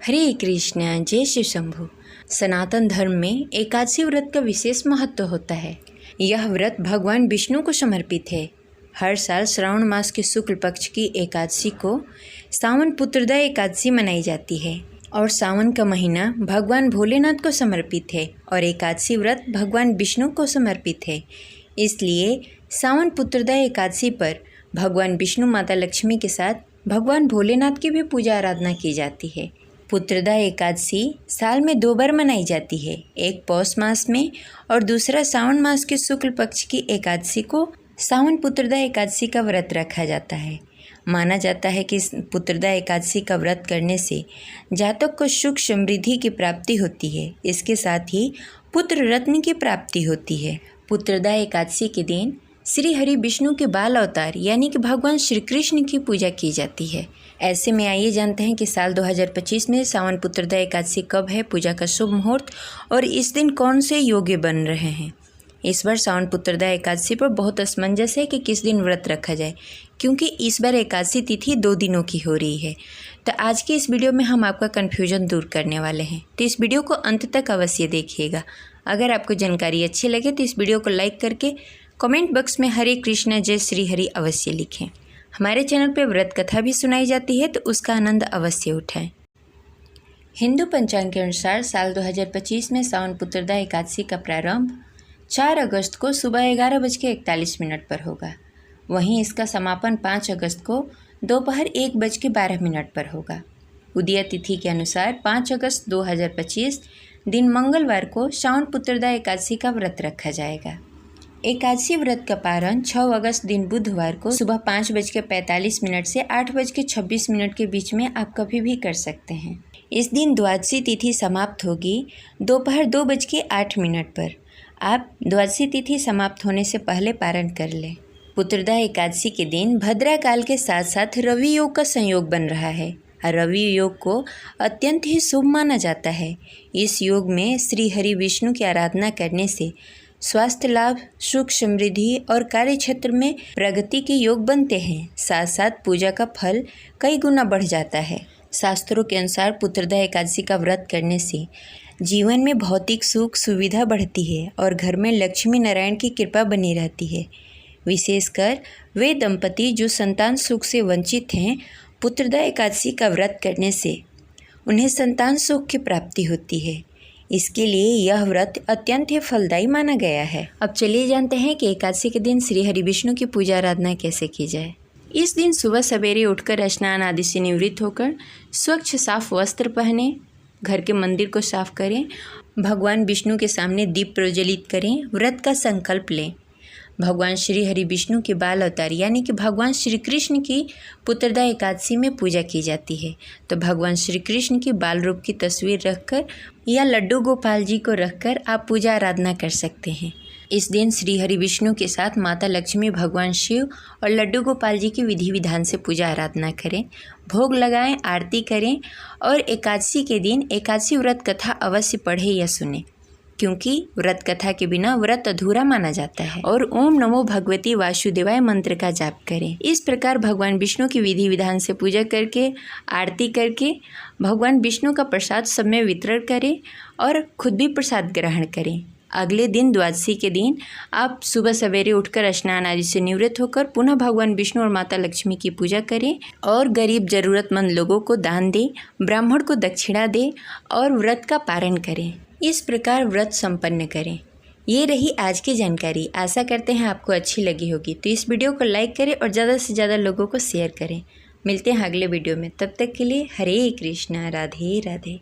हरे कृष्णा, जय शिव शंभु। सनातन धर्म में एकादशी व्रत का विशेष महत्व होता है। यह व्रत भगवान विष्णु को समर्पित है। हर साल श्रावण मास के शुक्ल पक्ष की एकादशी को सावन पुत्रदा एकादशी मनाई जाती है और सावन का महीना भगवान भोलेनाथ को समर्पित है और एकादशी व्रत भगवान विष्णु को समर्पित है। इसलिए सावन पुत्रदा एकादशी पर भगवान विष्णु, माता लक्ष्मी के साथ भगवान भोलेनाथ की भी पूजा आराधना की जाती है। पुत्रदा एकादशी साल में 2 बार मनाई जाती है, एक पौष मास में और दूसरा सावन मास के शुक्ल पक्ष की एकादशी को सावन पुत्रदा एकादशी का व्रत रखा जाता है। माना जाता है कि पुत्रदा एकादशी का व्रत करने से जातक को सुख समृद्धि की प्राप्ति होती है। इसके साथ ही पुत्र रत्न की प्राप्ति होती है। पुत्रदा एकादशी के दिन श्री हरि विष्णु के बाल अवतार यानी कि भगवान श्री कृष्ण की पूजा की जाती है। ऐसे में आइए जानते हैं कि साल 2025 में सावन पुत्रदा एकादशी कब है, पूजा का शुभ मुहूर्त और इस दिन कौन से योग्य बन रहे हैं। इस बार सावन पुत्रदा एकादशी पर बहुत असमंजस है कि किस दिन व्रत रखा जाए, क्योंकि इस बार एकादशी तिथि 2 दिनों की हो रही है। तो आज की इस वीडियो में हम आपका कन्फ्यूजन दूर करने वाले हैं, तो इस वीडियो को अंत तक अवश्य देखिएगा। अगर आपको जानकारी अच्छी लगे तो इस वीडियो को लाइक करके कमेंट बॉक्स में हरे कृष्णा जय श्री हरि अवश्य लिखें। हमारे चैनल पर व्रत कथा भी सुनाई जाती है, तो उसका आनंद अवश्य उठाएं। हिंदू पंचांग के अनुसार साल 2025 में सावन पुत्रदा एकादशी का प्रारंभ 4 अगस्त को सुबह 11:41 पर होगा। वहीं इसका समापन 5 अगस्त को दोपहर 1:12 पर होगा। उदय तिथि के अनुसार 5 अगस्त 2025 दिन मंगलवार को सावन पुत्रदा एकादशी का व्रत रखा जाएगा। एकादशी व्रत का पारण 6 अगस्त दिन बुधवार को सुबह 5:45 से 8:26 के बीच में आप कभी भी कर सकते हैं। इस दिन द्वादशी तिथि समाप्त होगी दोपहर 2:08 पर। आप द्वादशी तिथि समाप्त होने से पहले पारण कर लें। पुत्रदा एकादशी के दिन भद्रा काल के साथ साथ रवि योग का संयोग बन रहा है। रवि योग को अत्यंत ही शुभ माना जाता है। इस योग में श्री हरि विष्णु की आराधना करने से स्वास्थ्य लाभ, सुख समृद्धि और कार्य क्षेत्र में प्रगति के योग बनते हैं। साथ साथ पूजा का फल कई गुना बढ़ जाता है। शास्त्रों के अनुसार पुत्रदा एकादशी का व्रत करने से जीवन में भौतिक सुख सुविधा बढ़ती है और घर में लक्ष्मी नारायण की कृपा बनी रहती है। विशेषकर वे दंपति जो संतान सुख से वंचित हैं, पुत्रदा एकादशी का व्रत करने से उन्हें संतान सुख की प्राप्ति होती है। इसके लिए यह व्रत अत्यंत ही फलदायी माना गया है। अब चलिए जानते हैं कि एकादशी के दिन श्री हरि विष्णु की पूजा आराधना कैसे की जाए। इस दिन सुबह सवेरे उठकर स्नान आदि से निवृत्त होकर स्वच्छ साफ वस्त्र पहने, घर के मंदिर को साफ करें, भगवान विष्णु के सामने दीप प्रज्वलित करें, व्रत का संकल्प लें। भगवान श्री हरि विष्णु के बाल अवतार यानी कि भगवान श्री कृष्ण की पुत्रदा एकादशी में पूजा की जाती है। तो भगवान श्री कृष्ण की बाल रूप की तस्वीर रखकर या लड्डू गोपाल जी को रखकर आप पूजा आराधना कर सकते हैं। इस दिन श्री हरि विष्णु के साथ माता लक्ष्मी, भगवान शिव और लड्डू गोपाल जी की विधि विधान से पूजा आराधना करें, भोग लगाएं, आरती करें और एकादशी के दिन एकादशी व्रत कथा अवश्य पढ़ें या सुनें, क्योंकि व्रत कथा के बिना व्रत अधूरा माना जाता है। और ओम नमो भगवती वासुदेवाय मंत्र का जाप करें। इस प्रकार भगवान विष्णु की विधि विधान से पूजा करके, आरती करके भगवान विष्णु का प्रसाद सब में वितरण करें और खुद भी प्रसाद ग्रहण करें। अगले दिन द्वादशी के दिन आप सुबह सवेरे उठकर स्नान आदि से निवृत्त होकर पुनः भगवान विष्णु और माता लक्ष्मी की पूजा करें और गरीब जरूरतमंद लोगों को दान दें, ब्राह्मण को दक्षिणा दें और व्रत का पारण करें। इस प्रकार व्रत संपन्न करें। ये रही आज की जानकारी। आशा करते हैं आपको अच्छी लगी होगी। तो इस वीडियो को लाइक करें और ज़्यादा से ज़्यादा लोगों को शेयर करें। मिलते हैं अगले वीडियो में, तब तक के लिए हरे कृष्णा, राधे राधे।